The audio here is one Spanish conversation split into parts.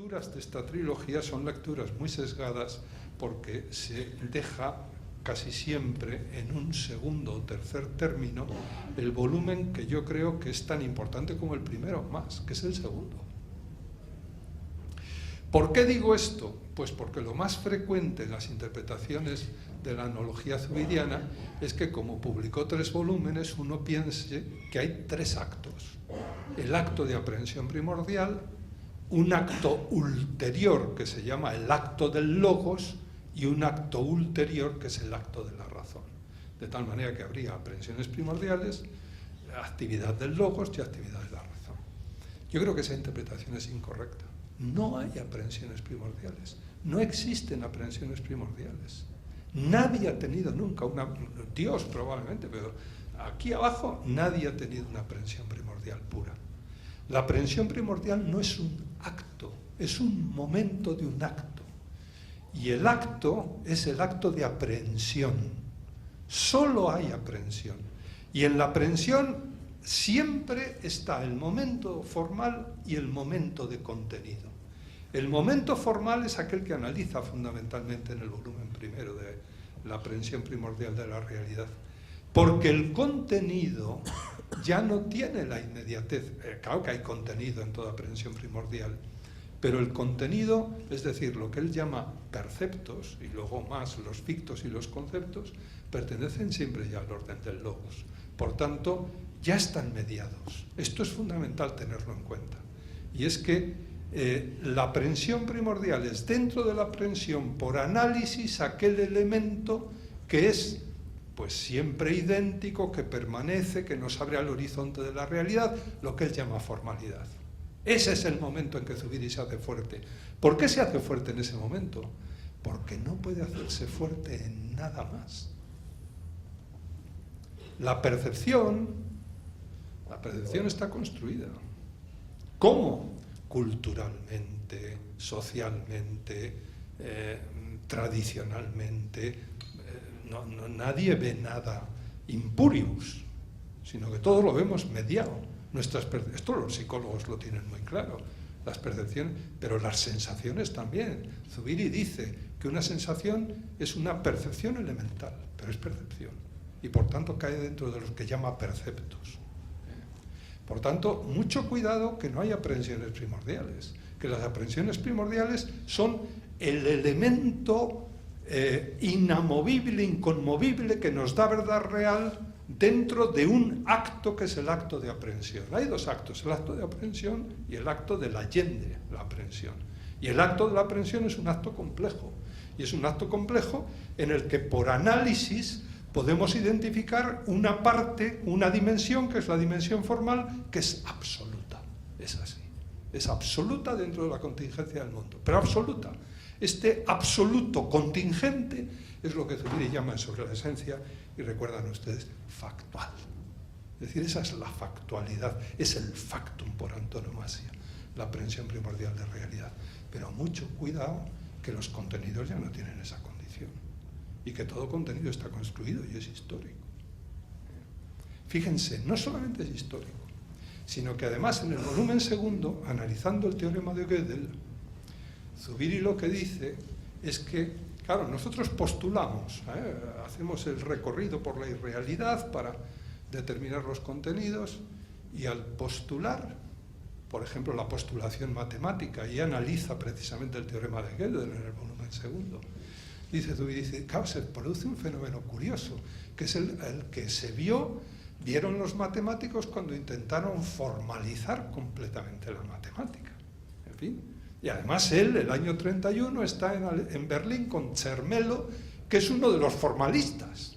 lecturas de esta trilogía son lecturas muy sesgadas porque se deja casi siempre en un segundo o tercer término el volumen que yo creo que es tan importante como el primero, más, que es el segundo. ¿Por qué digo esto? Pues porque lo más frecuente en las interpretaciones de la analogía zubiriana es que, como publicó 3 volúmenes, uno piense que hay 3 actos. El acto de aprehensión primordial, un acto ulterior que se llama el acto del logos y un acto ulterior que es el acto de la razón. De tal manera que habría aprehensiones primordiales, actividad del logos y actividad de la razón. Yo creo que esa interpretación es incorrecta. No hay aprehensiones primordiales. No existen aprehensiones primordiales. Nadie ha tenido nunca una... Dios probablemente, pero aquí abajo nadie ha tenido una aprehensión primordial pura. La aprehensión primordial no es un acto, es un momento de un acto. Y el acto es el acto de aprehensión. Solo hay aprehensión. Y en la aprehensión siempre está el momento formal y el momento de contenido. El momento formal es aquel que analiza fundamentalmente en el volumen primero de la aprehensión primordial de la realidad. Porque el contenido ya no tiene la inmediatez. Claro que hay contenido en toda aprehensión primordial, pero el contenido, es decir, lo que él llama perceptos, y luego más los fictos y los conceptos, pertenecen siempre ya al orden del logos. Por tanto, ya están mediados. Esto es fundamental tenerlo en cuenta. Y es que la aprehensión primordial es, dentro de la aprehensión por análisis, aquel elemento que es pues siempre idéntico, que permanece, que nos abre al horizonte de la realidad, lo que él llama formalidad. Ese es el momento en que Zubiri se hace fuerte. ¿Por qué se hace fuerte en ese momento? Porque no puede hacerse fuerte en nada más. La percepción está construida. ¿Cómo? Culturalmente, socialmente, tradicionalmente. Nadie ve nada impurius, sino que todo lo vemos mediado. Esto los psicólogos lo tienen muy claro, las percepciones, pero las sensaciones también. Zubiri dice que una sensación es una percepción elemental, pero es percepción, y por tanto cae dentro de los que llama perceptos. Por tanto, mucho cuidado que no haya aprehensiones primordiales, que las aprehensiones primordiales son el elemento inamovible, inconmovible, que nos da verdad real dentro de un acto que es el acto de aprehensión. Hay 2 actos, el acto de aprehensión y el acto del allende la aprehensión. Y el acto de la aprehensión es un acto complejo, y es un acto complejo en el que por análisis podemos identificar una parte, una dimensión, que es la dimensión formal, que es absoluta. Es así. Es absoluta dentro de la contingencia del mundo, pero absoluta. Este absoluto contingente es lo que Zubiri llama sobre la esencia, y recuerdan ustedes, factual. Es decir, esa es la factualidad, es el factum por antonomasia, la aprehensión primordial de realidad. Pero mucho cuidado que los contenidos ya no tienen esa condición, y que todo contenido está construido y es histórico. Fíjense, no solamente es histórico, sino que además en el volumen segundo, analizando el teorema de Gödel, Zubiri lo que dice es que, claro, nosotros postulamos, hacemos el recorrido por la irrealidad para determinar los contenidos, y al postular, por ejemplo, la postulación matemática, y analiza precisamente el teorema de Gödel en el volumen segundo, dice Zubiri, claro, se produce un fenómeno curioso, que es el que vieron los matemáticos cuando intentaron formalizar completamente la matemática. En fin. Y además él, el año 31, está en Berlín con Zermelo, que es uno de los formalistas.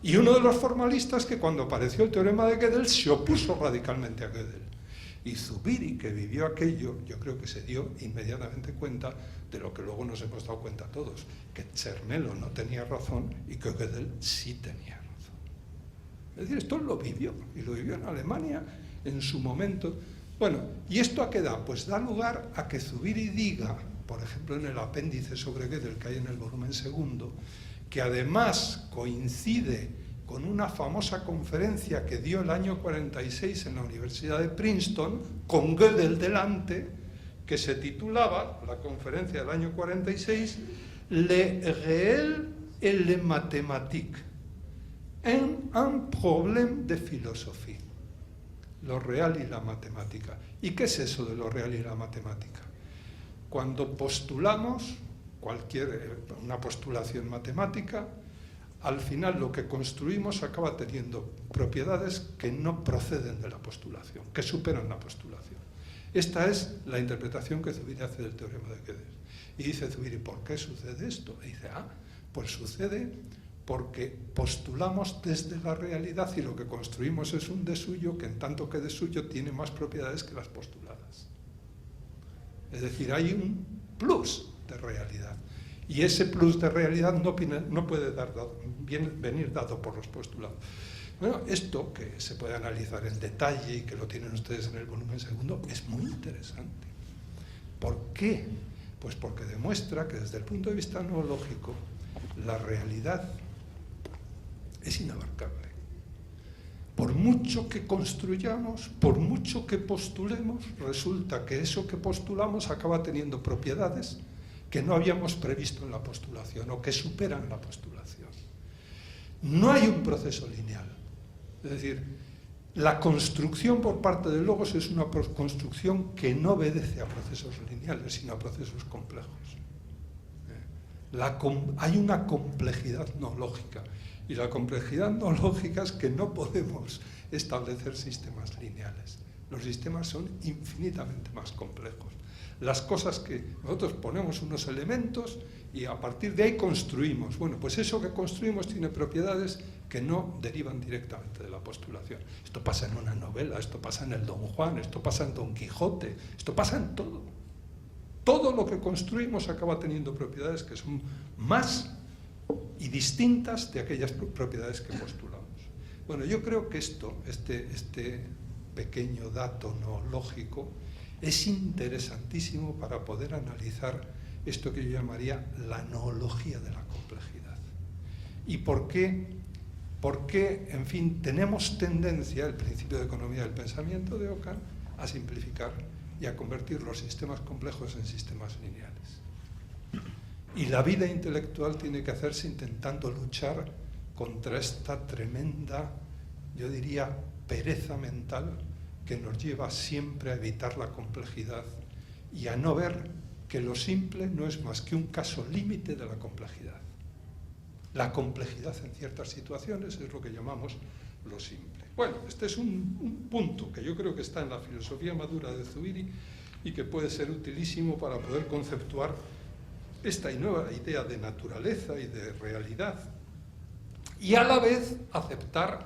Y uno de los formalistas que, cuando apareció el teorema de Gödel, se opuso radicalmente a Gödel. Y Zubiri, que vivió aquello, yo creo que se dio inmediatamente cuenta de lo que luego nos hemos dado cuenta todos, que Zermelo no tenía razón y que Gödel sí tenía razón. Es decir, esto lo vivió, y lo vivió en Alemania en su momento. Bueno, ¿y esto a qué da? Pues da lugar a que Zubiri diga, por ejemplo en el apéndice sobre Gödel que hay en el volumen segundo, que además coincide con una famosa conferencia que dio el año 46 en la Universidad de Princeton, con Gödel delante, que se titulaba, la conferencia del año 46, Le réel et le mathématique, un problème de philosophie. Lo real y la matemática. ¿Y qué es eso de lo real y la matemática? Cuando postulamos una postulación matemática, al final lo que construimos acaba teniendo propiedades que no proceden de la postulación, que superan la postulación. Esta es la interpretación que Zubiri hace del teorema de Gödel. Y dice Zubiri, ¿por qué sucede esto? Y dice, pues sucede porque postulamos desde la realidad y lo que construimos es un de suyo que en tanto que de suyo tiene más propiedades que las postuladas. Es decir, hay un plus de realidad. Y ese plus de realidad no puede venir dado por los postulados. Bueno, esto que se puede analizar en detalle y que lo tienen ustedes en el volumen segundo, es muy interesante. ¿Por qué? Pues porque demuestra que desde el punto de vista noológico, la realidad es inabarcable. Por mucho que construyamos, por mucho que postulemos, resulta que eso que postulamos acaba teniendo propiedades que no habíamos previsto en la postulación o que superan la postulación. No hay un proceso lineal. Es decir, la construcción por parte del logos es una construcción que no obedece a procesos lineales, sino a procesos complejos. Hay una complejidad noológica, y la complejidad noológica es que no podemos establecer sistemas lineales. Los sistemas son infinitamente más complejos. Las cosas que nosotros ponemos unos elementos y a partir de ahí construimos. Bueno, pues eso que construimos tiene propiedades que no derivan directamente de la postulación. Esto pasa en una novela, esto pasa en el Don Juan, esto pasa en Don Quijote, esto pasa en todo. Todo lo que construimos acaba teniendo propiedades que son más y distintas de aquellas propiedades que postulamos. Bueno, yo creo que este pequeño dato noológico es interesantísimo para poder analizar esto que yo llamaría la noología de la complejidad. ¿Y por qué? Porque, en fin, tenemos tendencia, el principio de economía del pensamiento de Ockham, a simplificar y a convertir los sistemas complejos en sistemas lineales. Y la vida intelectual tiene que hacerse intentando luchar contra esta tremenda, yo diría, pereza mental que nos lleva siempre a evitar la complejidad y a no ver que lo simple no es más que un caso límite de la complejidad. La complejidad en ciertas situaciones es lo que llamamos lo simple. Bueno, este es un punto que yo creo que está en la filosofía madura de Zubiri y que puede ser utilísimo para poder conceptuar esta nueva idea de naturaleza y de realidad y a la vez aceptar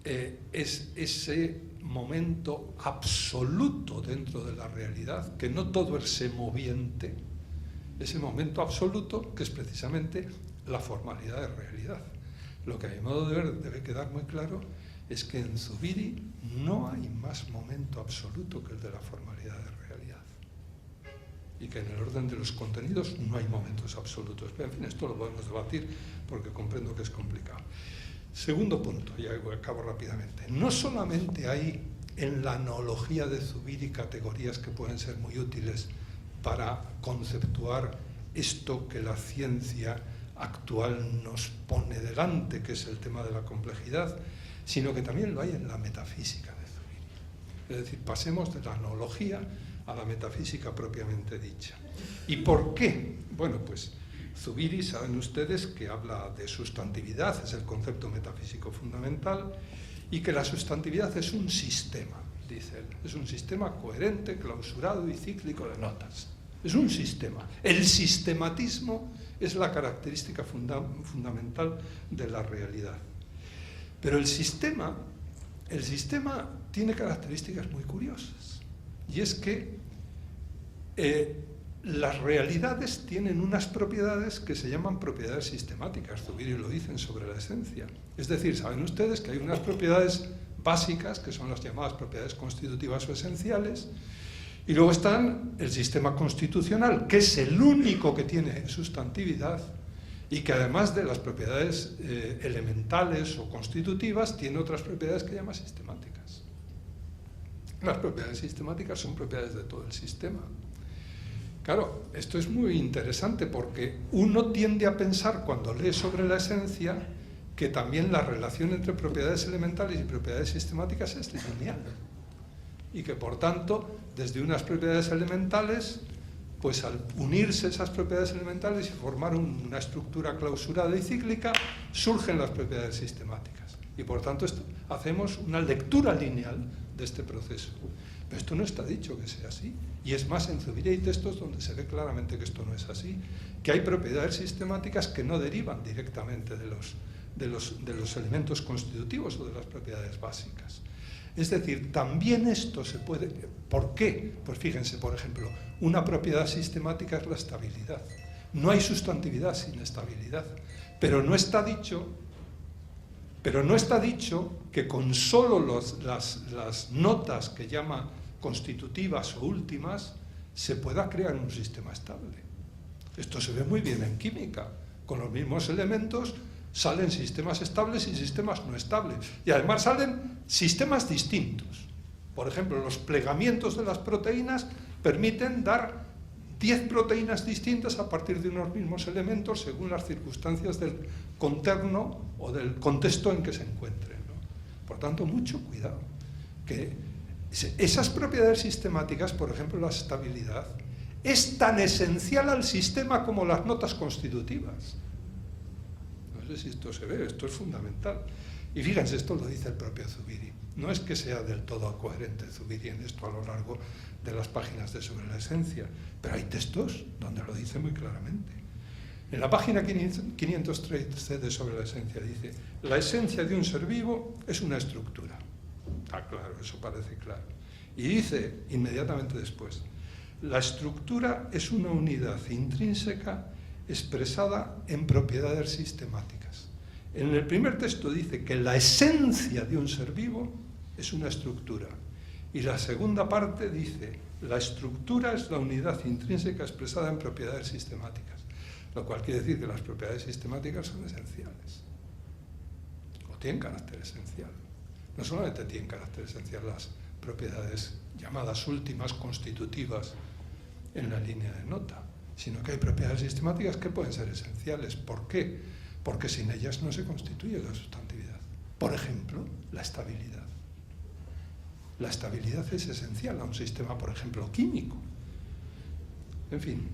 ese momento absoluto dentro de la realidad, que no todo es semoviente, ese momento absoluto que es precisamente la formalidad de realidad. Lo que a mi modo de ver debe quedar muy claro es que en Zubiri no hay más momento absoluto que el de la formalidad de realidad y que en el orden de los contenidos no hay momentos absolutos. Pero en fin, esto lo podemos debatir porque comprendo que es complicado. Segundo punto, y acabo rápidamente. No solamente hay en la noología de Zubiri categorías que pueden ser muy útiles para conceptuar esto que la ciencia actual nos pone delante, que es el tema de la complejidad, sino que también lo hay en la metafísica de Zubiri. Es decir, pasemos de la noología a la metafísica propiamente dicha. ¿Y por qué? Bueno, pues Zubiri, saben ustedes que habla de sustantividad, es el concepto metafísico fundamental, y que la sustantividad es un sistema, dice él. Es un sistema coherente, clausurado y cíclico de notas. Es un sistema. El sistematismo es la característica fundamental de la realidad. Pero el sistema tiene características muy curiosas. Y es que las realidades tienen unas propiedades que se llaman propiedades sistemáticas. Zubiri lo dicen sobre la esencia. Es decir, saben ustedes que hay unas propiedades básicas, que son las llamadas propiedades constitutivas o esenciales, y luego están el sistema constitucional, que es el único que tiene sustantividad y que además de las propiedades elementales o constitutivas, tiene otras propiedades que llama sistemáticas. Las propiedades sistemáticas son propiedades de todo el sistema. Claro, esto es muy interesante porque uno tiende a pensar cuando lee sobre la esencia que también la relación entre propiedades elementales y propiedades sistemáticas es lineal y que por tanto desde unas propiedades elementales, pues al unirse esas propiedades elementales y formar una estructura clausurada y cíclica, surgen las propiedades sistemáticas y por tanto hacemos una lectura lineal de este proceso. Pero esto no está dicho que sea así, y es más, en Zuviría hay textos donde se ve claramente que esto no es así, que hay propiedades sistemáticas que no derivan directamente de los elementos constitutivos o de las propiedades básicas. Es decir, también esto se puede... ¿Por qué? Pues fíjense, por ejemplo, una propiedad sistemática es la estabilidad. No hay sustantividad sin estabilidad, pero no está dicho que con solo las notas que llama constitutivas o últimas se pueda crear un sistema estable. Esto se ve muy bien en química. Con los mismos elementos salen sistemas estables y sistemas no estables. Y además salen sistemas distintos. Por ejemplo, los plegamientos de las proteínas permiten dar 10 proteínas distintas a partir de unos mismos elementos según las circunstancias del conterno o del contexto en que se encuentren, ¿no? Por tanto, mucho cuidado. Que esas propiedades sistemáticas, por ejemplo, la estabilidad, es tan esencial al sistema como las notas constitutivas. No sé si esto se ve, esto es fundamental. Y fíjense, esto lo dice el propio Zubiri. No es que sea del todo coherente Zubiri en esto a lo largo de las páginas de Sobre la Esencia, pero hay textos donde lo dice muy claramente. En la página 513 de Sobre la Esencia dice: la esencia de un ser vivo es una estructura. Está claro, eso parece claro. Y dice inmediatamente después: la estructura es una unidad intrínseca expresada en propiedades sistemáticas. En el primer texto dice que la esencia de un ser vivo es una estructura. Y la segunda parte dice: la estructura es la unidad intrínseca expresada en propiedades sistemáticas. Lo cual quiere decir que las propiedades sistemáticas son esenciales. O tienen carácter esencial. No solamente tienen carácter esencial las propiedades llamadas últimas constitutivas en la línea de nota, sino que hay propiedades sistemáticas que pueden ser esenciales. ¿Por qué? Porque sin ellas no se constituye la sustantividad. Por ejemplo, la estabilidad. La estabilidad es esencial a un sistema, por ejemplo, químico. En fin,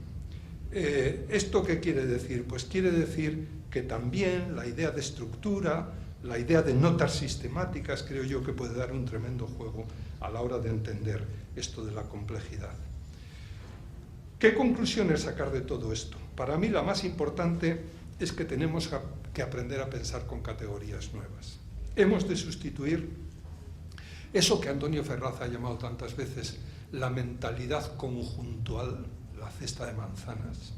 ¿esto qué quiere decir? Pues quiere decir que también la idea de estructura, la idea de notas sistemáticas, creo yo que puede dar un tremendo juego a la hora de entender esto de la complejidad. ¿Qué conclusiones sacar de todo esto? Para mí la más importante es que tenemos que aprender a pensar con categorías nuevas. Hemos de sustituir eso que Antonio Ferraz ha llamado tantas veces la mentalidad conjuntual, la cesta de manzanas,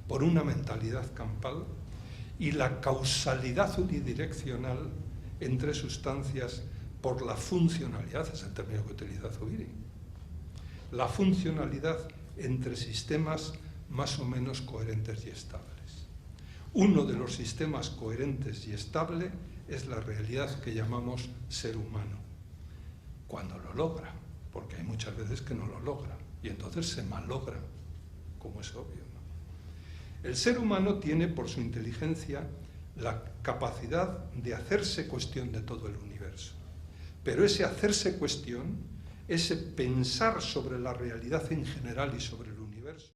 por una mentalidad campal, y la causalidad unidireccional entre sustancias por la funcionalidad, es el término que utiliza Zubiri, la funcionalidad entre sistemas más o menos coherentes y estables. Uno de los sistemas coherentes y estable es la realidad que llamamos ser humano, cuando lo logra, porque hay muchas veces que no lo logra, y entonces se malogra, como es obvio, ¿no? El ser humano tiene, por su inteligencia, la capacidad de hacerse cuestión de todo el universo. Pero ese hacerse cuestión, ese pensar sobre la realidad en general y sobre el